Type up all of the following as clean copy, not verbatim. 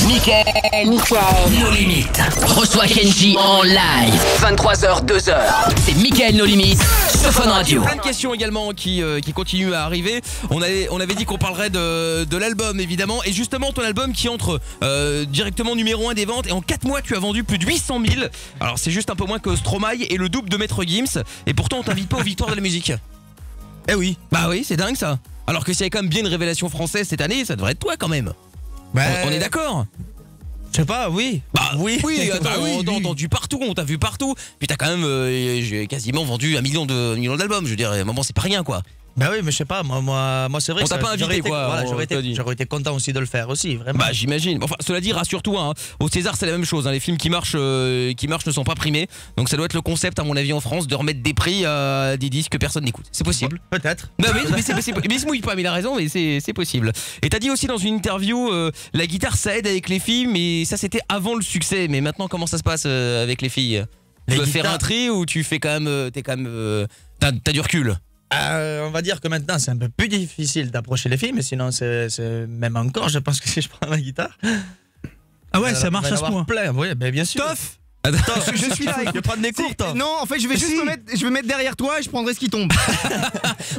Mickaël, nos limites. Reçoit Kenji en live. 23h, 2h. C'est Mickaël, nos limites sur Fun Radio. Plein de questions également qui continuent à arriver. On avait dit qu'on parlerait de l'album évidemment. Et justement ton album qui entre directement numéro 1 des ventes. Et en 4 mois tu as vendu plus de 800 000. Alors c'est juste un peu moins que Stromae et le double de Maître Gims. Et pourtant on t'invite pas aux victoires de la musique. Eh oui. Bah oui, c'est dingue ça. Alors que s'il y avait quand même bien une révélation française cette année, ça devrait être toi quand même. Bah, on est d'accord? Je sais pas, oui. Bah oui, attends, on t'a entendu partout, on t'a vu partout. Puis t'as quand même j'ai quasiment vendu 1 million d'albums. Je veux dire, à un moment c'est pas rien quoi. Bah oui, mais je sais pas, moi c'est vrai on que t'a pas invité quoi. Voilà, j'aurais été content aussi de le faire aussi, vraiment. Bah j'imagine. Enfin, cela dit, rassure-toi, hein, au César c'est la même chose. Hein, les films qui marchent ne sont pas primés. Donc ça doit être le concept à mon avis en France de remettre des prix à des disques que personne n'écoute. C'est possible. Peut-être. Non mais il se mouille pas, mais il a raison, mais c'est possible. Et t'as dit aussi dans une interview, la guitare ça aide avec les filles, mais ça c'était avant le succès. Mais maintenant comment ça se passe avec les filles? Tu dois faire un tri ou tu fais quand même, t'as du recul? On va dire que maintenant c'est un peu plus difficile d'approcher les filles, mais sinon c'est même encore, je pense que si je prends la guitare. Ah ouais, ça marche à ce point. Plein, oui, bien sûr. Toff. Je suis là, je vais prendre des cours, toi. Non, en fait, je vais juste me mettre derrière toi et je prendrai ce qui tombe.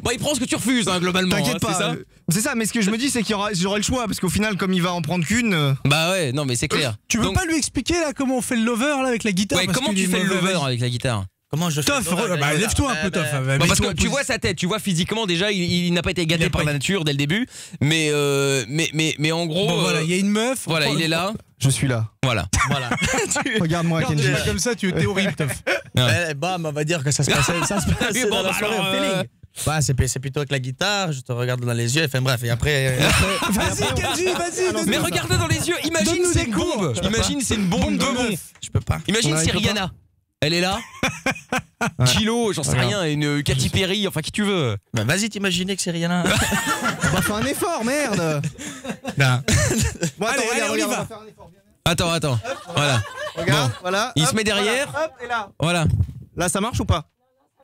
Bon, il prend ce que tu refuses, hein, globalement. T'inquiète pas. C'est ça, c'est ça, mais ce que je me dis, c'est qu'il j'aurai le choix, parce qu'au final, comme il va en prendre qu'une. Bah ouais, non, mais c'est clair. Tu veux pas lui expliquer là comment on fait le lover là avec la guitare? Ouais, comment tu fais le lover avec la guitare? Comment je fais? Toff, bah lève-toi un peu, Toff. Parce que tu vois sa tête, tu vois physiquement déjà, il n'a pas été gâté par la nature dès le début. Mais en gros. Bon, voilà, il y a une meuf. Voilà, il est là. Je suis là. Voilà. Regarde-moi, Kenji. Comme ça, tu es horrible, Toff. Bam, on va dire que ça se passe dans la soirée au feeling. Bah, c'est plutôt avec la guitare, je te regarde dans les yeux, enfin bref, et après. Vas-y, Kenji, vas-y. Mais regarde dans les yeux, imagine c'est une bombe. Imagine c'est une bombe de bon. Je peux pas. Imagine c'est Rihanna. Elle est là. Kilo, j'en sais rien, une Katy Perry, enfin qui tu veux. Bah vas-y, t'imaginer que c'est Rihanna. Bah fais un effort, merde. Non. Bon, attends, regarde, on va faire un effort. Attends. Voilà. Regarde, voilà. Il se met derrière. Hop, et là. Voilà. Là, ça marche ou pas?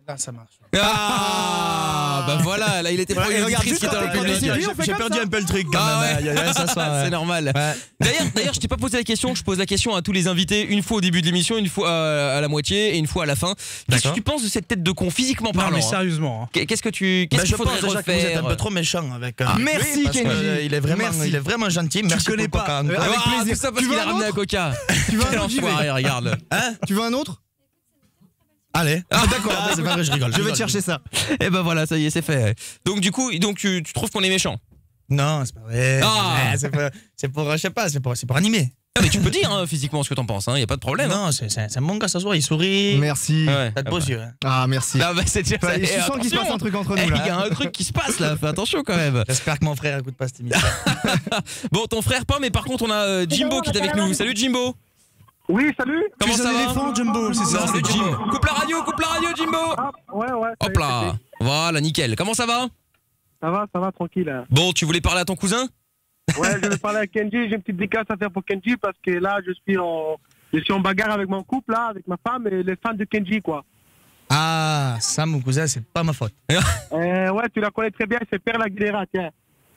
Là, ça marche. Ah, bah voilà, là il était pas une auditrice qui était dans le public. J'ai perdu un peu le truc quand même. C'est normal. D'ailleurs, je t'ai pas posé la question, je pose la question à tous les invités, une fois au début de l'émission, une fois à la moitié et une fois à la fin. Qu'est-ce que tu penses de cette tête de con physiquement parlant? Non mais sérieusement. Qu'est-ce qu'il faudrait refaire? Que vous êtes un peu trop méchant avec. Merci Kenji. Il est vraiment gentil. Merci. Tu connais pas. Avec plaisir. C'est ça parce qu'il a ramené un coca. Tu veux un autre? Enfoiré, regarde. Tu veux un autre? Allez. D'accord, c'est pas vrai, je rigole. Je vais te chercher ça. Et ben voilà, ça y est, c'est fait. Donc du coup, tu trouves qu'on est méchant? Non, c'est pas vrai. C'est pour, je sais pas, c'est pour animer. Ah, mais tu peux dire physiquement ce que t'en penses, y a pas de problème. Non, c'est un bon gars, ça se voit, il sourit. Merci. T'as de beaux yeux. Ah, merci. Là, bah, c'est déjà ça. Je sens qu'il se passe un truc entre nous Il là. y a un truc qui se passe là, fais attention quand même. J'espère que mon frère écoute pas cette émission. Bon, ton frère pas, mais par contre on a Jimbo qui est avec nous. Salut Jimbo. Oui, salut. Comment ça va? Éléphant, Jumbo, c'est ça. Salut Jim. Coupe la radio Jimbo. Ouais. Hop là. Voilà, nickel. Comment ça va? Ça va, tranquille. Bon, tu voulais parler à ton cousin? Ouais, je vais parler à Kenji. J'ai une petite dédicace à faire pour Kenji parce que là, je suis en bagarre avec mon couple, là, avec ma femme et les fans de Kenji, quoi. Ah, ça, mon cousin, c'est pas ma faute. Ouais, tu la connais très bien, c'est Perle Aguilera, tiens.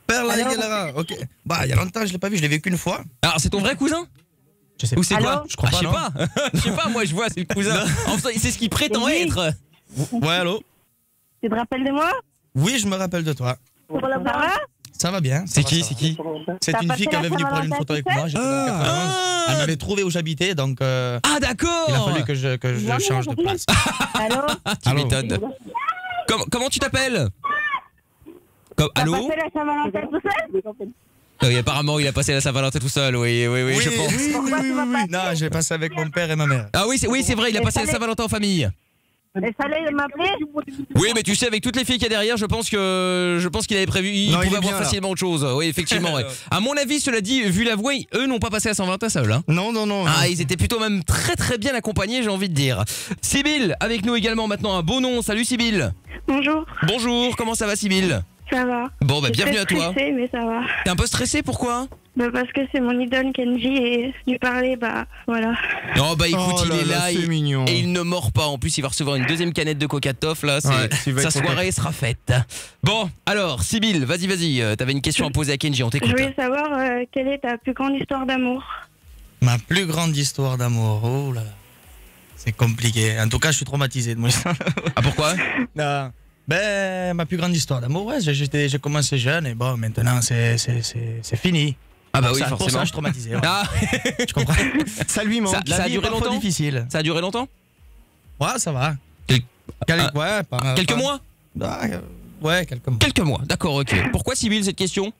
Perle Aguilera, ok. Bah, il y a longtemps, je l'ai pas vu, je l'ai vu qu'une fois. Alors, c'est ton vrai cousin? Je sais pas. Ou c'est quoi? Je crois pas. Je sais pas. Je sais pas, moi je vois, c'est le cousin. Enfin, c'est ce qu'il prétend être. Ouais, allô? Tu te rappelles de moi? Oui, je me rappelle de toi. Ça va? Ça va bien. C'est qui? C'est une fille qui avait venu prendre une photo avec moi. Elle m'avait trouvé où j'habitais, donc. Ah d'accord. Il a fallu que je change de place. Allô? Tu m'étonnes. Comment tu t'appelles? Allô? T'as passé la Saint-Valentin tout seul? Oui, apparemment, il a passé la Saint-Valentin tout seul. Oui, je pense. Oui. Non, j'ai passé avec mon père et ma mère. Ah oui, c'est vrai, il a passé la Saint-Valentin en famille. Il fallait m'appeler? Oui, mais tu sais, avec toutes les filles qu'il y a derrière, je pense qu'il avait prévu. Il pouvait avoir facilement autre chose. Oui, effectivement. Ouais. À mon avis, cela dit, vu la voix, eux n'ont pas passé la Saint-Valentin seuls. Hein. Non. Ah, ils étaient plutôt même très très bien accompagnés, j'ai envie de dire. Sibylle, avec nous également maintenant un beau nom. Salut Sibylle. Bonjour. Bonjour, comment ça va Sibylle? Ça va. Bon, bah bienvenue à toi. Stressée, mais ça va. T'es un peu stressée, pourquoi? Bah parce que c'est mon idole Kenji et lui parler, bah voilà. Oh bah écoute, Oh il est là c'est et mignon. il ne mord pas. En plus, il va recevoir une deuxième canette de Coca Toff là. Ouais, il va Sa être soirée sera faite. Bon, alors, Sybille, vas-y. T'avais une question à poser à Kenji, on Je t'écoute. voulais savoir quelle est ta plus grande histoire d'amour. Ma plus grande histoire d'amour, oh là là. C'est compliqué. En tout cas, je suis traumatisé de mon histoire. Ah pourquoi? Non. Ben, ma plus grande histoire d'amour, ouais, j'ai commencé jeune et bon, maintenant c'est fini. Ah bah Pour oui, ça, pour forcément. ça, je suis traumatisé. Ouais. Ah, Je comprends. Ça lui manque. La Ça a vie est duré parfois longtemps difficile. ça a duré longtemps? Ouais, ça va. Ah, Ouais, Quelques mois? Ouais, quelques mois. Quelques mois, d'accord, ok. Pourquoi Sybille cette question?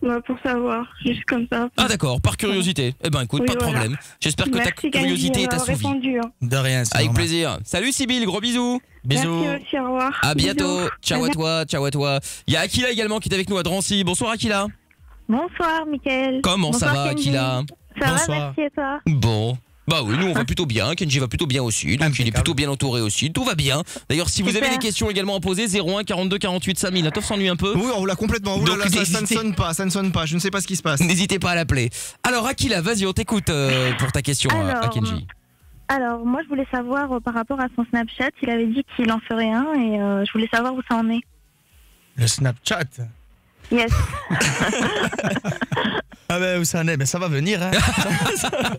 Bah pour savoir, juste comme ça. Ah d'accord, par curiosité. Eh ben écoute, Oui, pas de voilà. problème. J'espère que Merci ta Kenji curiosité est d'avoir assouvie. répondu. Hein. De rien, c'est Avec normal. plaisir. Salut Sybille, gros bisous. Bisous. Merci aussi, au revoir. À bientôt. Bisous. Ciao à toi, ciao à toi. Il y a Akila également qui est avec nous à Drancy. Bonsoir Akila. Bonsoir Mickaël. Comment ça Bonsoir, va Kenji. Akila? Ça Bonsoir. va, merci et toi? Bon. Bah oui, nous on va plutôt bien, Kenji va plutôt bien aussi, donc il est plutôt bien entouré aussi, tout va bien. D'ailleurs, si vous avez Super. des questions également à poser, 01 42 48 5000, Toff s'ennuie un peu. Oui, on roule complètement. Ouh là Donc, là, ça ne n'hésitez- sonne pas, ça ne sonne pas. Je ne sais pas ce qui se passe. N'hésitez pas à l'appeler. Alors Akila, vas-y, on t'écoute pour ta question à Kenji. Alors, moi, je voulais savoir par rapport à son Snapchat, il avait dit qu'il en ferait un et je voulais savoir où ça en est. Le Snapchat. Yes. Ah ben, où ça en est? Ben, ça va venir, hein.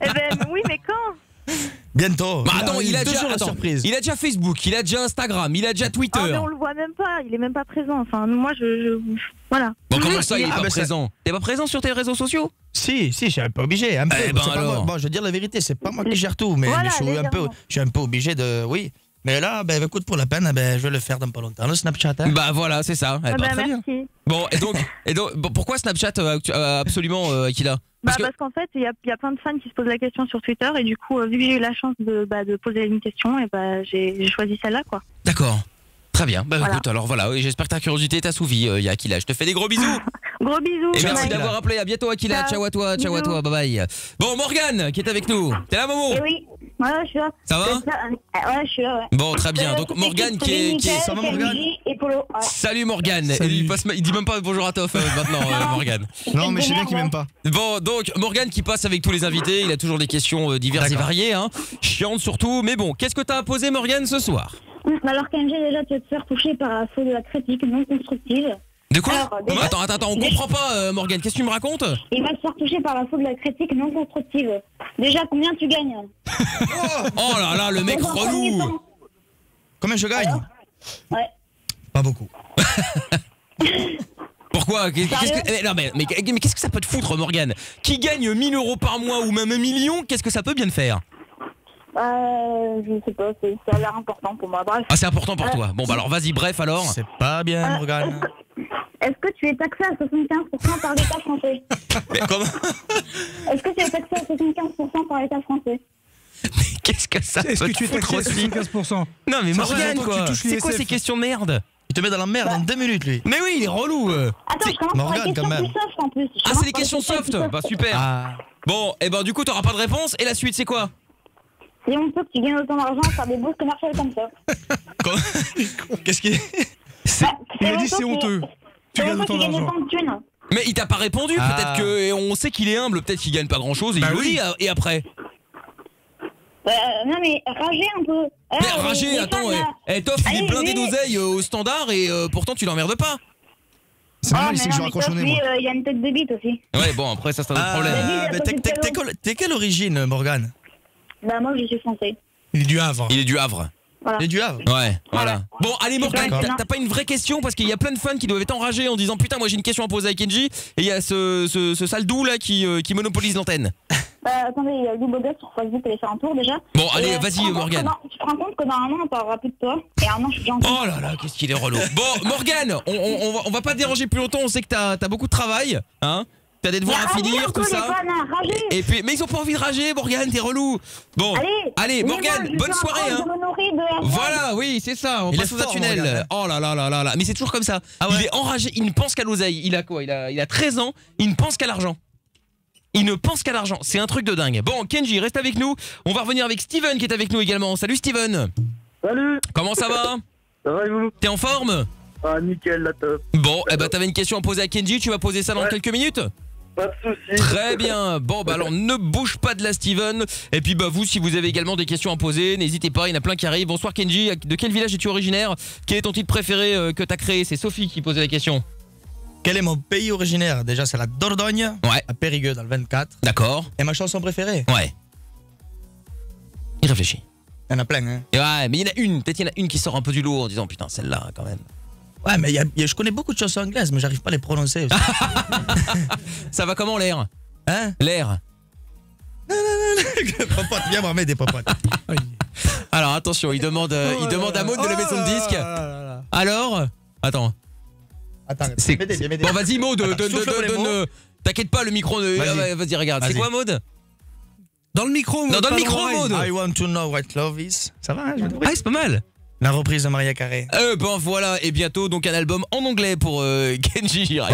Eh ben oui, mais quand? Bientôt. Bah attends, il a toujours déjà la attends, surprise. il a déjà Facebook, il a déjà Instagram, il a déjà Twitter. Ah, mais on le voit même pas, il est même pas présent. Enfin, moi, voilà. Bon, comment ça, il est Ah, pas ben, ça- présent? T'es pas présent sur tes réseaux sociaux? Si, je suis un peu obligé. Un peu. Eh ben C'est pas alors. moi- bon, je veux dire la vérité, c'est pas moi qui gère tout, mais, Voilà, je suis un peu obligé de. Oui. Mais là, ben écoute, pour la peine, ben, je vais le faire dans pas longtemps. Le Snapchat, hein. Bah voilà, c'est ça. Eh Ah ben, bah, très bien. merci. Bon, et donc bon, pourquoi Snapchat absolument Akila? Bah, Parce que parce qu'en fait, il y a plein de fans qui se posent la question sur Twitter et du coup, vu que j'ai eu la chance de poser une question, et j'ai choisi celle-là, quoi. D'accord. Très bien. Bah Voilà. écoute, alors voilà, oui, j'espère que ta curiosité est assouvie, Akila. Je te fais des gros bisous. Gros bisous. Et merci bye. d'avoir appelé. À bientôt Akila. Ciao. Ciao à toi, Bisous. bye bye. Bon, Morgane qui est avec nous. T'es là Momo? Eh oui, ouais, je suis là. Ça va? Ouais, je suis là, ouais. Bon, très bien. Donc Morgane qui est... Ça va, Morgane? Et Polo. Ouais. Salut Morgane. Salut. Il dit même pas bonjour à Toff maintenant, Morgane. Non, mais je sais bien qu'il m'aime pas. Bon, donc Morgane qui passe avec tous les invités, il a toujours des questions diverses et variées, hein. Chiantes surtout, mais bon, qu'est-ce que t'as à poser Morgane ce soir? Alors Kenji, déjà, tu vas te faire toucher par la faute de la critique non constructive. De quoi? Alors, déjà- Attends, on comprend pas Morgane, qu'est-ce que tu me racontes? Il va te faire toucher par la faute de la critique non constructive. Déjà, combien tu gagnes? Oh là là, le mec Dans un premier relou. temps. Combien je gagne? Ouais. Pas beaucoup. Pourquoi? Non mais qu'est-ce que ça peut te foutre Morgane? Qui gagne 1000 € par mois ou même 1 million, qu'est-ce que ça peut bien te faire? Je sais pas, ça a l'air important pour moi. Bref. Ah, c'est important pour toi. Bon bah alors vas-y, bref alors. C'est pas bien, Morgane. Est-ce que tu es taxé à 75% par l'État français? Mais comment? Est-ce que tu es taxé à 75% par l'État français? Qu'est-ce que ça Est-ce peut que tu es te foutre taxé à aussi? 75%? Non mais Ça Morgane fait longtemps que quoi. tu touches les C'est quoi SF. ces questions de merde? Il te met dans la merde en 2 minutes, lui. Mais oui, il est relou. Attends, je commence par Morgane, les quand questions même. plus soft en plus. Je Ah, commence c'est les par questions soft. plus Bah super. Ah. Bon, et ben du coup t'auras pas de réponse. Et la suite c'est quoi? Si on peut que tu gagnes autant d'argent à faire des bourses commerciales comme ça. Qu'est-ce qui. Il a dit c'est honteux. Tu gagnes autant d'argent. autant de thunes. Mais il t'a pas répondu. Ah. Peut-être que et on sait qu'il est humble. Peut-être qu'il gagne pas grand chose. Et Bah il le oui. dit. Et après? Non mais rager un peu. Mais rager, attends. Toff, il est blindé d'oseille au standard et pourtant tu l'emmerdes pas. C'est normal, il sait que je raccroche au nez, moi. Il y a une tête de bite aussi. Ouais, bon après ça c'est un autre problème. Ah, mais t'es quelle origine, Morgane? Bah moi je suis français. Il est du Havre. Il est du Havre. Voilà. T'es du Havre? Ouais, voilà. Bon, allez Morgane, D'accord. t'as pas une vraie question parce qu'il y a plein de fans qui doivent être enragés en disant putain moi j'ai une question à poser à Kenji et il y a ce sale doux là qui monopolise l'antenne. Attendez, il y a Lou Bogas sur Facebook, allez faire un tour déjà. Bon, allez, Et, vas-y, tu te rends compte Morgane. que tu te rends compte que dans un an on parlera plus de toi. Et un an je suis déjà en Oh là là, qu'est-ce qu'il est relou. Bon, Morgane, on va pas te déranger plus longtemps, on sait que t'as beaucoup de travail, hein. T'as des devoirs à finir, tout ça. Et puis, mais ils ont pas envie de rager, Morgane, t'es relou. Bon, allez Morgane, bonne soirée, hein. Voilà, oui, c'est ça, on Il passe est au fort, tunnel. Morgane. Oh là là là là là, mais c'est toujours comme ça. Ah ouais. Il est enragé, il ne pense qu'à l'oseille. Il a quoi? Il a 13 ans, il ne pense qu'à l'argent. Il ne pense qu'à l'argent, c'est un truc de dingue. Bon, Kenji, reste avec nous. On va revenir avec Steven qui est avec nous également. Salut Steven. Salut, Comment ça va? ça va et vous? T'es en forme? Ah, nickel, la top. Bon, eh ben t'avais une question à poser à Kenji, tu vas poser ça dans quelques minutes? Pas de soucis. Très bien. Bon, bah alors ne bouge pas de la Steven. Et puis bah vous, si vous avez également des questions à poser, n'hésitez pas, il y en a plein qui arrivent. Bonsoir Kenji, de quel village es-tu originaire? Quel est ton titre préféré que t'as créé? C'est Sophie qui posait la question. Quel est mon pays originaire? Déjà, c'est la Dordogne, Ouais. à Périgueux, dans le 24. D'accord. Et ma chanson préférée? Ouais. Il réfléchit. Il y en a plein, hein. Et ouais, mais il y en a une, peut-être il y en a une qui sort un peu du lot en disant putain celle-là quand même. Ouais, mais je connais beaucoup de chansons anglaises, mais j'arrive pas à les prononcer. Ça va comment l'air? Hein? L'air. Popote, viens me remettre des popotes. Alors attention, il demande à Maud de le mettre son disque. Alors? Attends. Attends, C'est... viens m'aider. Bon vas-y Maud, souffle les mots. t'inquiète pas le micro. Vas-y regarde. C'est Vas-y. quoi Maud? Dans le micro, Non, dans le micro l'oreille. Maud. I want to know what love is. Ça va, hein, je me débrouille. Ah c'est pas mal. La reprise de Maria Carey. Ben voilà, et bientôt donc un album en anglais pour Kenji Girac.